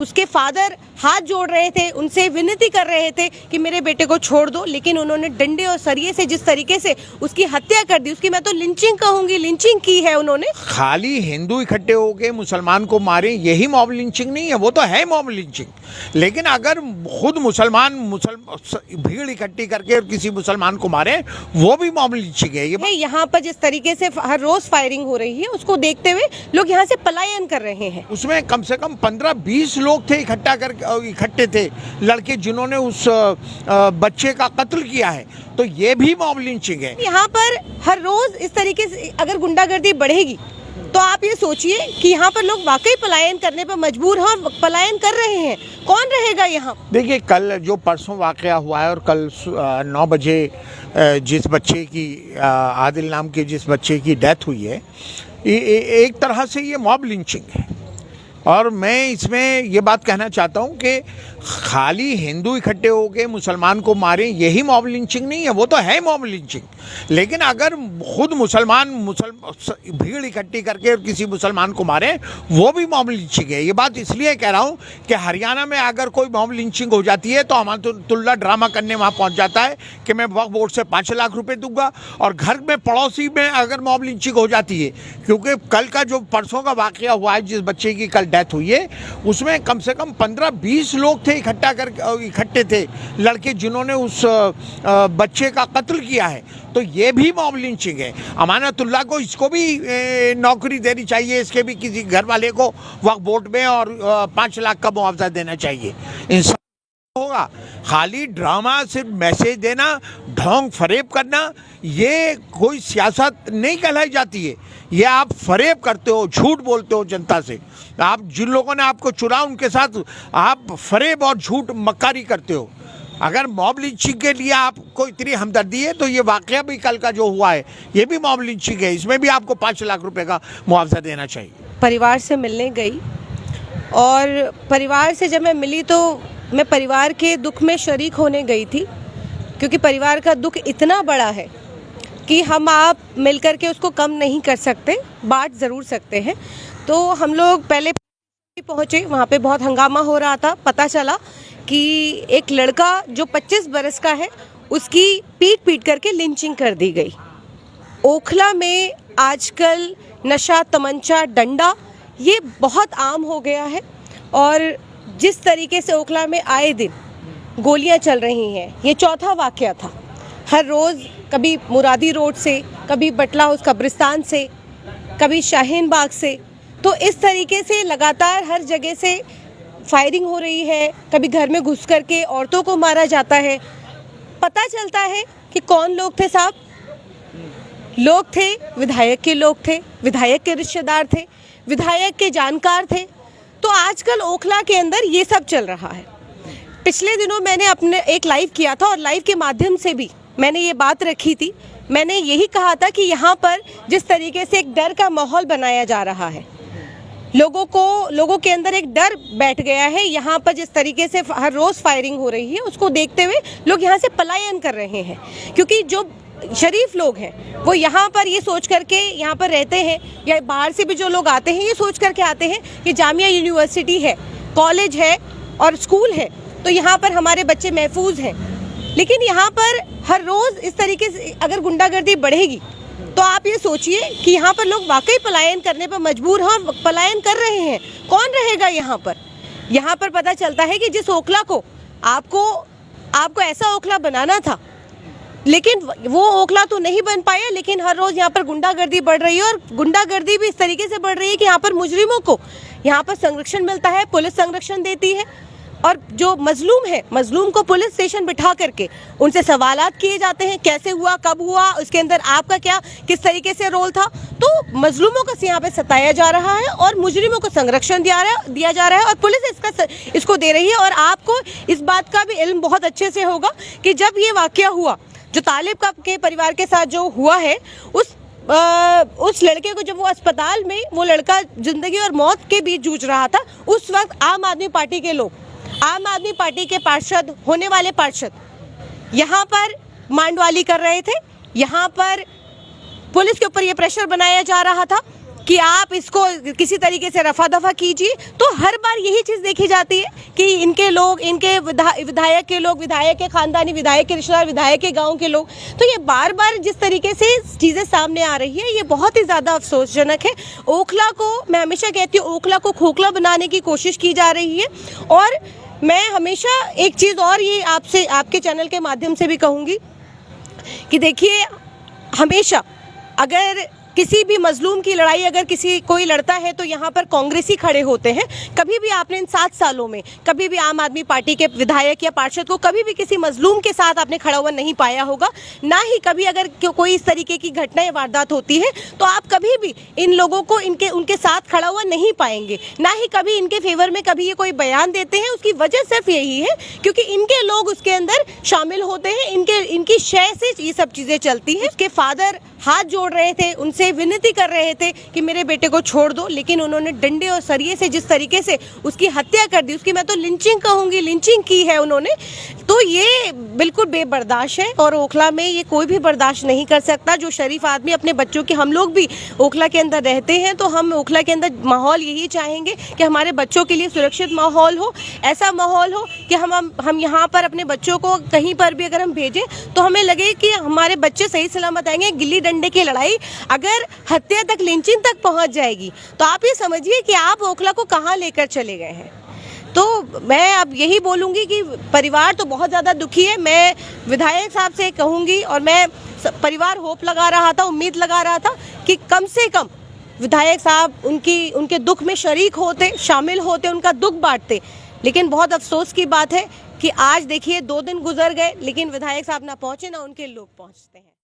उसके फादर हाथ जोड़ रहे थे, उनसे विनती कर रहे थे कि मेरे बेटे को छोड़ दो, लेकिन उन्होंने डंडे और सरिये से जिस तरीके से उसकी हत्या कर दी, उसकी मैं तो लिंचिंग कहूंगी, लिंचिंग की है उन्होंने। खाली हिंदू इकट्ठे होके मुसलमान को मारे यही मॉब लिंचिंग नहीं है, वो तो है मॉब लिंचिंग। लेकिन अगर खुद मुसलमान भीड़ इकट्ठी करके और किसी मुसलमान को मारे, वो भी मॉब लिंचिंग है। ये यहाँ पर जिस तरीके से हर रोज फायरिंग हो रही है, उसको देखते हुए लोग यहाँ से पलायन कर रहे हैं। उसमें कम से कम 15-20 लोग थे इकट्ठे थे लड़के, जिन्होंने उस बच्चे का कत्ल किया है, तो ये भी मॉब लिंचिंग है। यहाँ पर हर रोज इस तरीके से अगर गुंडागर्दी बढ़ेगी तो आप ये सोचिए कि यहाँ पर लोग वाकई पलायन करने पर मजबूर हैं और पलायन कर रहे हैं। कौन रहेगा यहाँ? देखिए, कल जो परसों वाकया हुआ है और कल 9 बजे जिस बच्चे की आदिल नाम के जिस बच्चे की डेथ हुई है, एक तरह से ये मॉब लिंचिंग है। और मैं इसमें ये बात कहना चाहता हूँ कि खाली हिंदू इकट्ठे होके मुसलमान को मारे यही मॉब लिंचिंग नहीं है, वो तो है मॉब लिंचिंग। लेकिन अगर खुद मुसलमान भीड़ इकट्ठी करके और किसी मुसलमान को मारे, वो भी मॉब लिंचिंग है। ये बात इसलिए कह रहा हूँ कि हरियाणा में अगर कोई मॉब लिंचिंग हो जाती है तो अमानुल्लाह ड्रामा करने वहाँ पहुँच जाता है कि मैं वक्फ बोर्ड से 5 लाख रुपये दूंगा। और घर में पड़ोसी में अगर मॉब लिंचिंग हो जाती है, क्योंकि कल का जो परसों का वाकया हुआ है, जिस बच्चे की कल डेथ हुई है, उसमें कम से कम 15-20 लोग थे इकट्ठे थे लड़के, जिन्होंने उस बच्चे का कत्ल किया है, तो ये भी मॉब लिंचिंग है। अमानतुल्लाह को इसको भी नौकरी देनी चाहिए, इसके भी किसी घर वाले को वक्फ बोर्ड में, और 5 लाख का मुआवजा देना चाहिए। इंसान होगा। खाली ड्रामा, सिर्फ मैसेज देना, ढोंग फरेब करना, ये कोई सियासत नहीं कहलाई जाती है। ये आप फरेब करते हो, झूठ बोलते हो जनता से। आप जिन लोगों ने आपको चुना, उनके साथ आप फरेब और झूठ मक्कारी करते हो। अगर मॉब लिंचिंग के लिए आपको इतनी हमदर्दी है, तो ये वाकया भी कल का जो हुआ है, ये भी मॉब लिंचिंग है। इसमें भी आपको 5 लाख रुपए का मुआवजा देना चाहिए। परिवार से मिलने गई, और परिवार से जब मैं मिली तो मैं परिवार के दुख में शरीक होने गई थी, क्योंकि परिवार का दुख इतना बड़ा है कि हम आप मिलकर के उसको कम नहीं कर सकते, बांट ज़रूर सकते हैं। तो हम लोग पहले पहुँचे, वहाँ पे बहुत हंगामा हो रहा था। पता चला कि एक लड़का जो 25 बरस का है, उसकी पीट करके लिंचिंग कर दी गई। ओखला में आजकल नशा, तमंचा, डंडा ये बहुत आम हो गया है, और जिस तरीके से ओखला में आए दिन गोलियां चल रही हैं, ये चौथा वाकया था। हर रोज़ कभी मुरादी रोड से, कभी बटला हाउस कब्रिस्तान से, कभी शाहीन बाग से, तो इस तरीके से लगातार हर जगह से फायरिंग हो रही है। कभी घर में घुस करके औरतों को मारा जाता है। पता चलता है कि कौन लोग थे साहब? लोग थे, विधायक के लोग थे, विधायक के रिश्तेदार थे, विधायक के जानकार थे। तो आजकल ओखला के अंदर ये सब चल रहा है। पिछले दिनों मैंने अपने एक लाइव किया था, और लाइव के माध्यम से भी मैंने ये बात रखी थी। मैंने यही कहा था कि यहाँ पर जिस तरीके से एक डर का माहौल बनाया जा रहा है, लोगों के अंदर एक डर बैठ गया है। यहाँ पर जिस तरीके से हर रोज़ फायरिंग हो रही है, उसको देखते हुए लोग यहाँ से पलायन कर रहे हैं। क्योंकि जो शरीफ लोग हैं, वो यहाँ पर ये सोच करके यहाँ पर रहते हैं, या बाहर से भी जो लोग आते हैं, ये सोच करके आते हैं कि जामिया यूनिवर्सिटी है, कॉलेज है और स्कूल है, तो यहाँ पर हमारे बच्चे महफूज हैं। लेकिन यहाँ पर हर रोज़ इस तरीके से अगर गुंडागर्दी बढ़ेगी, तो आप ये सोचिए कि यहाँ पर लोग वाकई पलायन करने पर मजबूर हैं, पलायन कर रहे हैं। कौन रहेगा यहाँ पर? यहाँ पर पता चलता है कि जिस ओखला को आपको ऐसा ओखला बनाना था, लेकिन वो ओखला तो नहीं बन पाया। लेकिन हर रोज़ यहाँ पर गुंडागर्दी बढ़ रही है, और गुंडागर्दी भी इस तरीके से बढ़ रही है कि यहाँ पर मुजरिमों को यहाँ पर संरक्षण मिलता है, पुलिस संरक्षण देती है, और जो मजलूम है, मजलूम को पुलिस स्टेशन बिठा करके उनसे सवालात किए जाते हैं, कैसे हुआ, कब हुआ, उसके अंदर आपका किस तरीके से रोल था। तो मजलूमों को यहाँ पे सताया जा रहा है, और मुजरिमों को संरक्षण दिया जा रहा है, और पुलिस इसको दे रही है। और आपको इस बात का भी इल्म बहुत अच्छे से होगा कि जब ये वाकया हुआ, जो तालिब के परिवार के साथ जो हुआ है, उस लड़के को जब वो अस्पताल में, वो लड़का जिंदगी और मौत के बीच जूझ रहा था, उस वक्त आम आदमी पार्टी के लोग, आम आदमी पार्टी के पार्षद, होने वाले पार्षद यहाँ पर मांडवाली कर रहे थे। यहाँ पर पुलिस के ऊपर ये प्रेशर बनाया जा रहा था कि आप इसको किसी तरीके से रफा दफा कीजिए, तो हर बार यही चीज़ देखी जाती है कि इनके लोग, इनके विधायक के लोग, विधायक के खानदानी, विधायक के रिश्तेदार, विधायक के गांव के लोग, तो ये बार बार जिस तरीके से चीज़ें सामने आ रही है, ये बहुत ही ज़्यादा अफसोसजनक है। ओखला को, मैं हमेशा कहती हूँ, ओखला को खोखला बनाने की कोशिश की जा रही है। और मैं हमेशा एक चीज़ और ये आपसे, आपके चैनल के माध्यम से भी कहूँगी कि देखिए, हमेशा अगर किसी भी मजलूम की लड़ाई अगर कोई लड़ता है तो यहाँ पर कांग्रेसी खड़े होते हैं। कभी भी आपने इन 7 सालों में कभी भी आम आदमी पार्टी के विधायक या पार्षद को कभी भी किसी मजलूम के साथ आपने खड़ा हुआ नहीं पाया होगा। ना ही कभी अगर कोई इस तरीके की घटना या वारदात होती है तो आप कभी भी इन लोगों को उनके साथ खड़ा हुआ नहीं पाएंगे। ना ही कभी इनके फेवर में कभी ये कोई बयान देते हैं। उसकी वजह सिर्फ यही है क्योंकि इनके लोग उसके अंदर शामिल होते हैं, इनकी शय से ये सब चीज़ें चलती हैं। उसके फादर हाथ जोड़ रहे थे, उनसे विनती कर रहे थे कि मेरे बेटे को छोड़ दो, लेकिन उन्होंने डंडे और सरिये से जिस तरीके से उसकी हत्या कर दी, उसकी मैं तो लिंचिंग कहूँगी, लिंचिंग की है उन्होंने, तो ये बिल्कुल बेबर्दाश्त है। और ओखला में ये कोई भी बर्दाश्त नहीं कर सकता। जो शरीफ आदमी अपने बच्चों की, हम लोग भी ओखला के अंदर रहते हैं, तो हम ओखला के अंदर माहौल यही चाहेंगे कि हमारे बच्चों के लिए सुरक्षित माहौल हो, ऐसा माहौल हो कि हम यहाँ पर अपने बच्चों को कहीं पर भी अगर हम भेजें तो हमें लगे कि हमारे बच्चे सही सलामत आएंगे। गिल्ली डंडे की लड़ाई अगर हत्या तक, लिंचिंग तक पहुंच जाएगी तो आप ये समझिए कि आप ओखला को कहां लेकर चले गए हैं। तो मैं अब यही बोलूंगी कि परिवार तो बहुत ज़्यादा दुखी है। मैं विधायक साहब से कहूंगी, और मैं परिवार होप लगा रहा था, उम्मीद लगा रहा था कि कम से कम विधायक साहब उनके दुख में शरीक होते, शामिल होते, उनका दुख बांटते। लेकिन बहुत अफसोस की बात है कि आज देखिए 2 दिन गुजर गए लेकिन विधायक साहब ना पहुंचे, ना उनके लोग पहुंचते हैं।